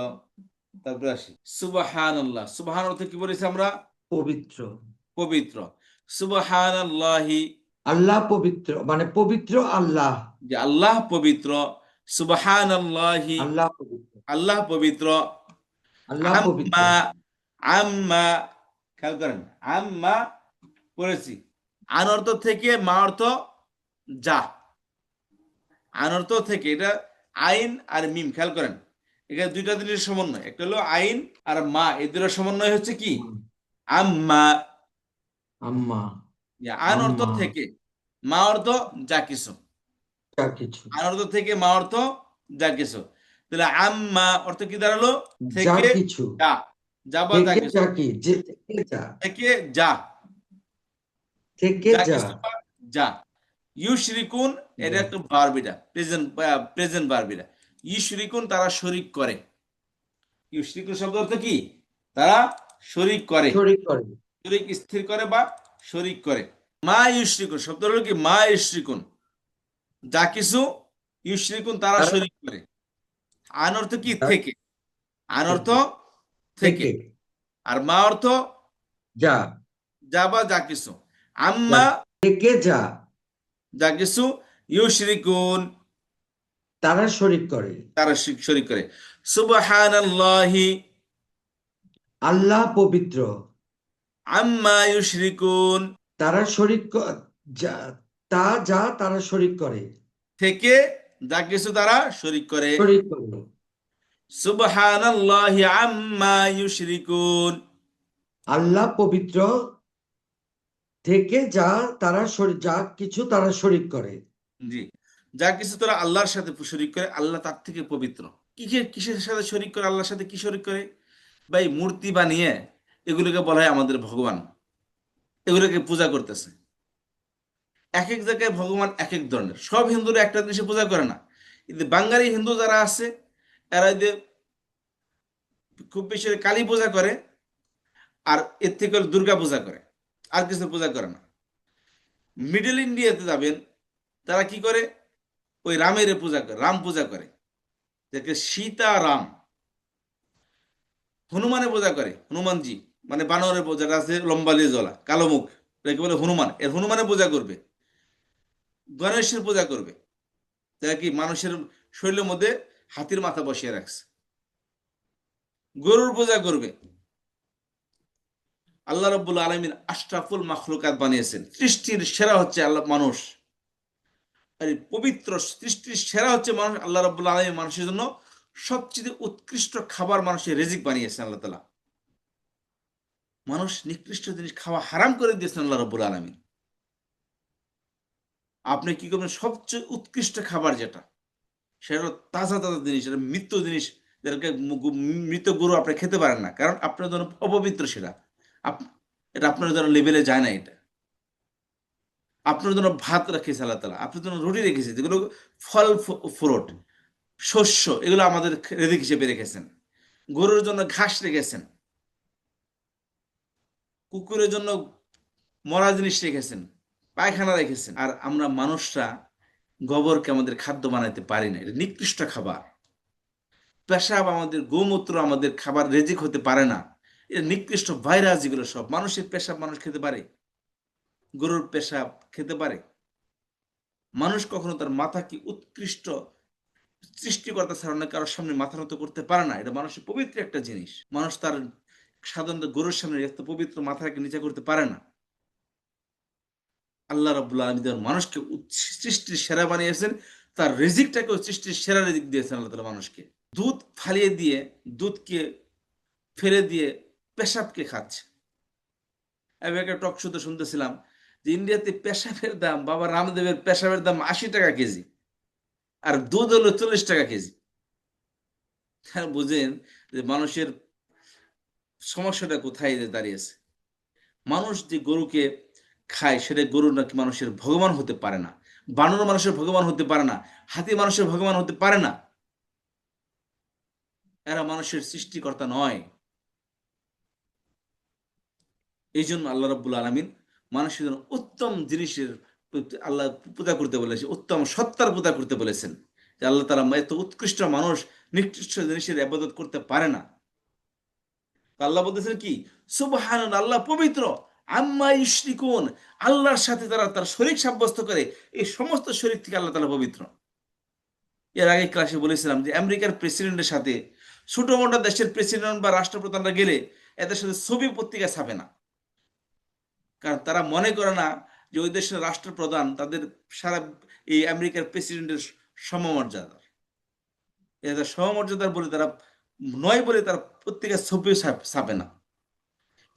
তারপরে আসি সুবহানাল্লাহ। সুবহান অর্থ কি বলেছি আমরা? পবিত্র। পবিত্র। সুবহানাল্লাহি, আল্লাহ পবিত্র, মানে পবিত্র আল্লাহ। যে আল্লাহ পবিত্র। সুবহানাল্লাহি, আল্লাহ পবিত্র, আল্লাহ পবিত্র। আল্লাহ পবিত্র। আম্মা, আম্মা, খেয়াল করেন, আম্মা পড়েছি। আন অর্থ থেকে, মা অর্থ যা। আন অর্থ থেকে, এটা আইন আর মিম, খেয়াল করেন, এখানে দুইটা জিনিসের সমন্বয়। একটা হলো আইন আর মা, এই দুটোর সমন্বয় হচ্ছে কি? আম্মা। আম্মা, আন অর্থ আম্মা, থেকে, মা অর্থ যা কিছু। যা কিছু, আন অর্থ থেকে, মা অর্থ যা কিছু। তাহলে আম্মা অর্থ কি দাঁড়ালো? যা থেকে কিছু, যা, যা বা যা থেকে কিছু, যা কি, যে থেকে যা, থেকে যা, থেকে যা যা। কিছু বা যা। ইউশরিকুন, এটা একটা ভার্ব, এটা প্রেজেন্ট ভার্ব। এটা ইউশরিকুন, তারা শরিক করে। ইউশরিকুন শব্দ অর্থ কি? তারা শরিক করে, শরীক করে। শরিক স্থির করে বা শরিক করে। মা ইউশরিকুন শব্দ হলো কি? মা ইউশরিকুন, যা কিছু, ইউশরিকুন তারা তারা শরিক করে। আন অর্থ কি? যা থেকে। আন অর্থ থেকে, থেকে আর মা অর্থ যা, যা বা যা কিছু। যা আম্মা, থেকে যা, যা কিছু, ইউশরিকুন, তারা শরীক করে। তারা শরিক করে। সুবহানাল্লাহি, আল্লাহ পবিত্র, আম্মা ইউশরিকুন, তারা শরীক যা, যা তারা শরীক করে, থেকে যা কিছু তারা শরিক করে। শরীক করে। সুবহানাল্লাহি আম্মা ইউশরিকুন, আল্লাহ পবিত্র, থেকে যা তারা যা কিছু তারা শরীক করে। জি। যা কিছু তারা আল্লাহর সাথে শরিক করে আল্লাহ তার থেকে পবিত্র। কিসের সাথে শরিক করে? আল্লাহর সাথে কি শরিক করে? ভাই মূর্তি বানিয়ে এগুলোকে বলা হয় আমাদের ভগবান, এগুলোকে পূজা করতেছে। এক এক জায়গায় ভগবান এক এক ধরনের। সব হিন্দুরা একটা জিনিসে পূজা করে না। কিন্তু বাঙালি হিন্দু যারা আছে এরা যে খুব বেশি কালী পূজা করে, আর এর থেকে দুর্গা পূজা করে, আর কিছু পূজা করে না। মিডল ইন্ডিয়াতে যাবেন, তারা কি করে? ওই রামের পূজা করে, রাম পূজা করে, যাকে সীতা রাম। হনুমানের পূজা করে, হনুমানজি মানে বানরের পূজা, আছে লম্বা লিয়ে জ্বলা কালো মুখ, এটাকে বলে হনুমান। এর হনুমানের পূজা করবে, গণেশের পূজা করবে, যা কি মানুষের শরীরের মধ্যে হাতির মাথা বসিয়ে রাখছে। গরুর পূজা করবে। আল্লাহ রাব্বুল আলামিন আশরাফুল মাখলুকাত বানিয়েছেন। সৃষ্টির সেরা হচ্ছে আল্লাহ, মানুষ। আর এই পবিত্র সৃষ্টির সেরা হচ্ছে মানুষ। আল্লাহ রাব্বুল আলামিন মানুষের জন্য সবচেয়ে উৎকৃষ্ট খাবার মানুষের রিজিক বানিয়েছেন আল্লাহ তাআলা। মানুষ নিকৃষ্ট জিনিস খাওয়া হারাম করে দিয়েছেন আল্লাহ রাব্বুল আলামিন। আপনি কি করবেন? সবচেয়ে উৎকৃষ্ট খাবার যেটা, সেটা হলো তাজা তাজা জিনিস, এটা মৃত জিনিস, যেটাকে মৃত গরু আপনি খেতে পারেন না, কারণ আপনার জন্য অপবিত্র সেটা। এটা আপনার জন্য লেভেলে যায় না। এটা আপনার জন্য ভাত রেখেছে আল্লাহ তাআলা, আপনার জন্য রুটি রেখেছে, যেগুলো ফল ফ্রুট শস্য, এগুলো আমাদের রেজিক হিসেবে রেখেছেন। গরুর জন্য ঘাস রেখেছেন, কুকুরের জন্য মরা জিনিস রেখেছেন, পায়খানা রেখেছেন। আর আমরা মানুষরা গোবরকে আমাদের খাদ্য বানাইতে পারি না, এটা নিকৃষ্ট খাবার। পেশাব, আমাদের গোমূত্র আমাদের খাবার রেজিক হতে পারে না, এটা নিকৃষ্ট ভাইরাস। যেগুলো সব, মানুষের পেশাব মানুষ খেতে পারে? গরুর পেশাব খেতে পারে? মানুষ কখনো তার মাথাকে উৎকৃষ্ট সৃষ্টিকর্তা ছাড়া অন্য কারোর সামনে মাথা নত করতে পারে না। এটা মানুষের পবিত্র একটা জিনিস। মানুষ তার সাধারণত গরুর সামনে এত পবিত্র মাথাকে নিচে করতে পারে না। আল্লাহ রাব্বুল আলামিন মানুষকে সৃষ্টির সেরা বানিয়েছেন, তার রিজিকটাকেও সৃষ্টির সেরা রিজিক দিয়েছেন আল্লাহ তাআলা মানুষকে। দুধ ফালিয়ে দিয়ে, দুধকে ফেলে দিয়ে পেশাবকে খাচ্ছে। আমি একটা টক শোতে শুনতেছিলাম যে ইন্ডিয়াতে পেশাবের দাম, বাবা রামদেবের পেশাবের দাম 80 টাকা কেজি, আর দুধ হলো 40 টাকা কেজি। বুঝেন যে মানুষের সমস্যাটা কোথায় দাঁড়িয়েছে। মানুষ যে গরুকে খায়, সেটা গরু নাকি মানুষের ভগবান হতে পারে না। বানর মানুষের ভগবান হতে পারে না, হাতি মানুষের ভগবান হতে পারে না। এরা মানুষের সৃষ্টিকর্তা নয়। এই জন্য আল্লাহ রাব্বুল আলামিন মানুষের জন্য উত্তম জিনিসের আল্লাহ পূজা করতে বলেছে, উত্তম সত্তার পূজা করতে বলেছেন। যে আল্লাহ তাআলা এত উৎকৃষ্ট মানুষ নিকৃষ্ট জিনিসের ইবাদত করতে পারে না। আল্লাহ বলতেছেন কি? সুবহানাল্লাহ, আল্লাহ পবিত্র। আম্মা ইউশরিকুন, আল্লাহর সাথে তারা তার শরীক সাব্যস্ত করে, এই সমস্ত শরীক থেকে আল্লাহ তাআলা পবিত্র। এর আগে ক্লাসে বলেছিলাম যে আমেরিকার প্রেসিডেন্টের সাথে ছোট মোটো দেশের প্রেসিডেন্ট বা রাষ্ট্রপ্রধানরা গেলে এদের সাথে ছবি পত্রিকায় ছাপে না, কারণ তারা মনে করে না যে ওই দেশের রাষ্ট্রপ্রধান তাদের সারা এই আমেরিকার প্রেসিডেন্টের সমমর্যাদা। এদের সমমর্যাদার বলে তারা নয়, বলে তারা পত্রিকার ছবি ছাপে না।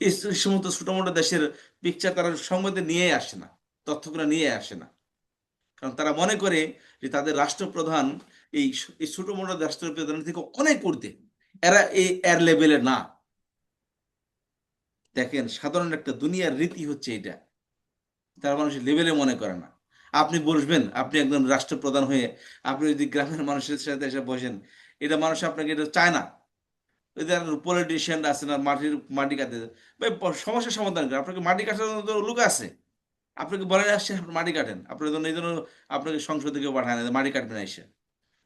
এই সমস্ত ছোট মোটো দেশের পিকচার তারা সংবাদে নিয়ে আসে না, তথ্যগুলো নিয়ে আসে না, কারণ তারা মনে করে যে তাদের রাষ্ট্রপ্রধান এই এই ছোট মোটো রাষ্ট্রপ্রধানের থেকে অনেক ঊর্ধ্বে, এরা এই এর লেভেলে না। দেখেন, সাধারণ একটা দুনিয়ার রীতি হচ্ছে এটা, তারা মানুষের লেভেলে মনে করে না। আপনি বসবেন, আপনি একজন রাষ্ট্রপ্রধান হয়ে আপনি যদি গ্রামের মানুষের সাথে এসে বসেন, এটা মানুষ আপনাকে এটা চায় না। ওই যে পলিটিশিয়ান আছে না, মাটি কাটতে, সমস্যার সমাধান করে। আপনাকে মাটি কাটার লোক আছে, আপনাকে বলে আসছে আপনি মাটি কাটেন, আপনার জন্য এই জন্য আপনাকে সংসদ থেকে পাঠায় না, মাটি কাটবেন এসে।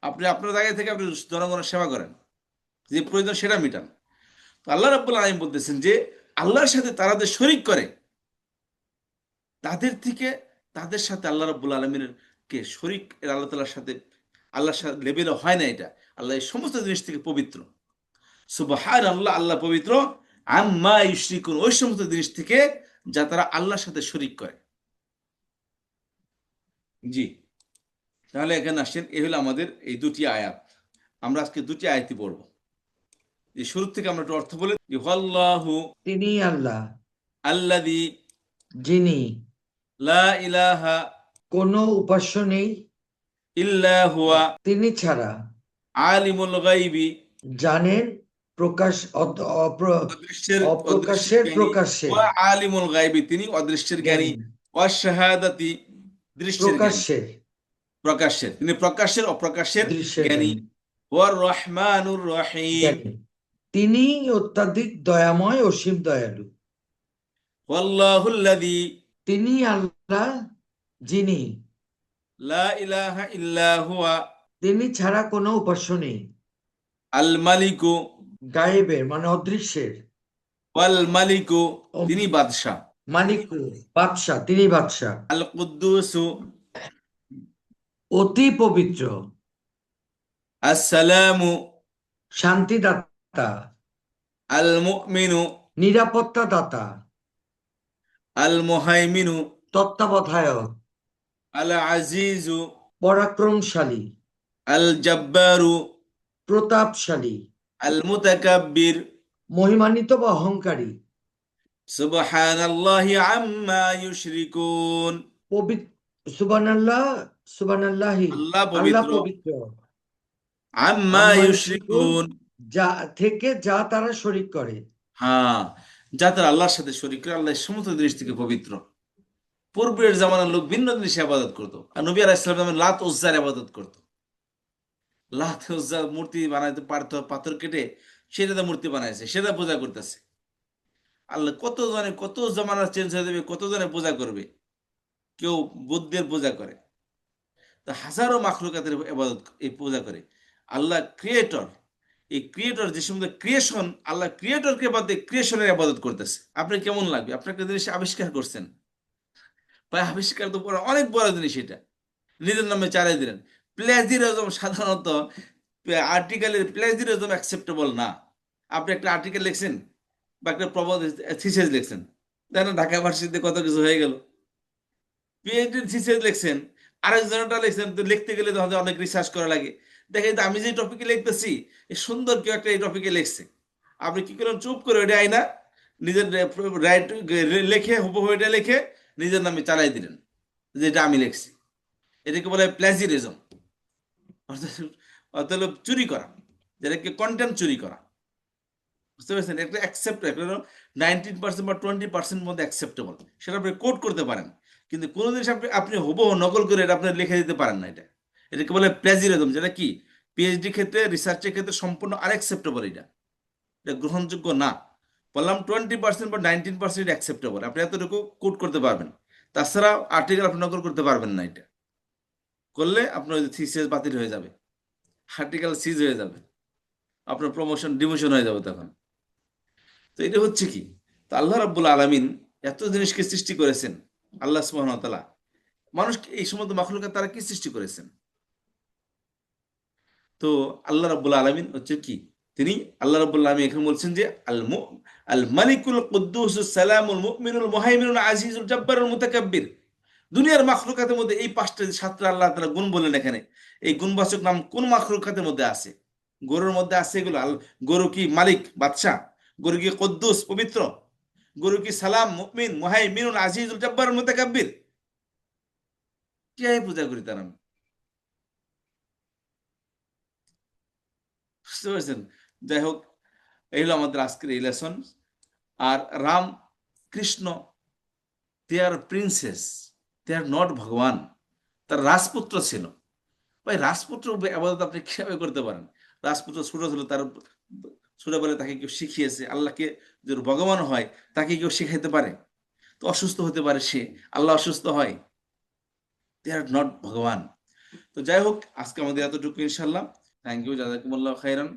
আপনি আপনার জায়গা থেকে আপনি জনগণের সেবা করেন, যে প্রয়োজন সেটা মিটান। তো আল্লাহ রাব্বুল আলামিন বলতেছেন যে আল্লাহর সাথে তারা যে শরীক করে, তাদের থেকে তাদের সাথে আল্লাহ রাব্বুল আলামিনের কে শরীক আল্লাহ তাআলার সাথে আল্লাহর সাথে লেভেলে হয় না। এটা আল্লাহ এই সমস্ত জিনিস থেকে পবিত্র। সুবহানাল্লাহ, আল্লাহ পবিত্র। আম্মা ইউশরিকুন, ওই সমস্ত জিনিস থেকে যা তারা আল্লাহর সাথে শরীক করে। জি, তাহলে এখানে আসেন, এই হলো আমাদের এই দুটি আয়াত। আমরা আজকে দুটি আয়াতই পড়ব। এই শুরু থেকে আমরা একটু অর্থ বলে, আল্লাহু, তিনি আল্লাহ, আল্লাযী, যিনি লা ইলাহা, কোনো উপাস্য নেই ইল্লা হুয়া তিনি ছাড়া আলিমুল গায়বি জানেন প্রকাশ অদৃশ্যের অপ্রকাশের জ্ঞানী, প্রকাশ্যে ওয়া আলিমুল গায়বি তিনি অদৃশ্যের জ্ঞানী, জ্ঞানী ওয়া শাহাদাতি দৃশ্যের জ্ঞানী, প্রকাশ্যের প্রকাশ্যের তিনি প্রকাশ্যের অপ্রকাশ্যের দৃশ্যের জ্ঞানী, জ্ঞানী ওয়ার রহমানুর রহিম জ্ঞানী তিনি অত্যাধিক দয়াময় অসীম দয়ালু ওয়াল্লাহুল্লাযী তিনি আল্লাহ যিনি লা ইলাহা ইল্লা হুয়া তিনি ছাড়া কোনো উপাস্য নেই আল মালিকু গায়েবের মানে অদৃশ্যের ওয়াল মালিকু তিনি বাদশা, মালিক বাদশাহ তিনি বাদশাহ আল কুদ্দুসু অতি পবিত্র আসসালামু শান্তিদাতা আল মুমিনু নিরাপত্তা দাতা আল মুহাইমিনু তত্ত্বাবধায়ক আল আজিজু পরাক্রমশালী আল জব্বারু প্রতাপশালী আল মুতাকাব্বির মহিমান্বিত বা অহংকারী সুবহানাল্লাহি আম্মা ইউশরিকুন সুবহানাল্লাহ সুবহানাল্লাহি আল্লাহ আল্লাহ পবিত্র, পবিত্র আম্মা আম্মা ইউশরিকুন যা থেকে যা তারা শরীক করে হ্যাঁ, যা তারা আল্লাহর সাথে শরীক করে, আল্লাহ সমস্ত জিনিস থেকে পবিত্র। পূর্বের জামানার লোক ভিন্ন জিনিসে আবাদত করতো, আর নবী আলাইহিস সালাম লাত উজ্জার আবাদত করতো। লাত উজ্জার মূর্তি বানাইতে পারতো, পাথর কেটে সেটাতে মূর্তি বানাইছে, সেটা পূজা করতেছে। আল্লাহ কত জনে, কত জামানা চেঞ্জ হয়ে যাবে, কত জনে পূজা করবে। কেউ বুদ্ধের পূজা করে, তো হাজারো মাখলুকাতের ইবাদত এই পূজা করে। আল্লাহ ক্রিয়েটর, এই ক্রিয়েটর যে সমস্ত ক্রিয়েশন, আল্লাহ ক্রিয়েটরকে বাদ দিয়ে ক্রিয়েশনের ইবাদত করতেছে। আপনার কেমন লাগবে? আপনাকে জিনিস আবিষ্কার করছেন, ভাই আবিষ্কার তো বড়, অনেক বড় জিনিস, এটা নিজের নামে চালাই দিলেন। প্লেজিয়ারিজম সাধারণত আর্টিকেলের প্লেজিয়ারিজম অ্যাকসেপ্টেবল না। আপনি একটা আর্টিকেল লিখছেন বা একটা প্রবন্ধ থিসিস লিখছেন, দেখেন ঢাকা ভার্সিটিতে কত কিছু হয়ে গেল। পিএইচডি থিসিস লিখছেন, আরেকজনটা লিখছেন, তো লিখতে গেলে তো অনেক রিসার্চ করা লাগে। দেখেন তো আমি যে টপিকে লিখতেছি, সুন্দর কেউ একটা এই টপিকে লিখছে, আপনি কি করেন? চুপ করে ওইটা আইনা নিজের রাইট লেখে, হুবহু এটা লিখে নিজের নামে চালাই দিলেন, যেটা আমি লিখছি। এটাকে বলে প্লাজিয়ারিজম, অর্থাৎ চুরি করা, যেটাকে কন্টেন্ট চুরি করা। বুঝতে পারছেন? একটা অ্যাকসেপ্ট, 19% বা 20% মধ্যে অ্যাকসেপ্টেবল, সেটা আপনি কোড করতে পারেন, কিন্তু কোনো জিনিস আপনি আপনি হুবহু নকল করে এটা আপনি লিখে দিতে পারেন না। এটাকে বলে প্লাজিয়ারিজম, যেটা কি পিএইচডি ক্ষেত্রে, রিসার্চের ক্ষেত্রে সম্পূর্ণ আনএক্সেপ্টেবল। এটা গ্রহণযোগ্য না। বললাম 20% বা 19% অ্যাকসেপ্টেবল, আপনি এতটুকু কোড করতে পারবেন। তাছাড়া আর্টিকেল আপনি নকল করতে পারবেন না। এটা করলে আপনার থিসিস বাতিল হয়ে যাবে, আর্টিকেল সিজ হয়ে যাবে, আপনার প্রমোশন ডিমোশন হয়ে যাবে তখন। তো এটা হচ্ছে কি, তো আল্লাহ রাব্বুল আলামিন এত জিনিসকে সৃষ্টি করেছেন। আল্লাহ সুবহানাহু ওয়া তাআলা মানুষকে, এই সমস্ত মাখলুকাত তারা কি সৃষ্টি করেছেন? তো আল্লাহ রাব্বুল আলামিন হচ্ছে কি, তিনি আল্লাহ রাব্বুল আলামিন এখানে বলছেন যে আল মালিকুল কুদ্দুসুস সালামুল মুমিনুল মুহাইমিনুল আজিজুল জাব্বারুল মুতাকাব্বির। দুনিয়ার মাখলুকাতের মধ্যে এই 5টা 7টা আল্লাহ তাআলা গুণ বললেন এখানে। এই গুণবাচক নাম কোন মাখলুকাতের মধ্যে আছে? গরুর মধ্যে আছে এগুলো। গরু কি মালিক, বাদশা? গরু কি কুদ্দুস, পবিত্র? গরু কি সালাম, মুমিন, মুহাইমিনুল আজিজুল জাব্বারুল মুতাকাব্বির? কে পূজা করি তার আমি? বুঝতে পারছেন? যাই হোক, এই হলো আমাদের আজকের এই লেসন। আর Ram, Krishna, they are princes, they are not ভগবান। তার রাজপুত্র ছিল। ভাই রাজপুত্র আবাদত আপনি কিভাবে করতে পারেন? রাজপুত্র ছোট ছিল, তার ছোটবেলায় তাকে কেউ শিখিয়েছে। আল্লাহকে যদি ভগবান হয়, তাকে কেউ শিখাইতে পারে? তো অসুস্থ হতে পারে সে, আল্লাহ অসুস্থ হয়? দে আর নট ভগবান। তো যাই হোক, আজকে আমাদের এতটুকু ইনশাল্লাহ। থ্যাংক ইউ, জাযাকুমুল্লাহ খাইরান।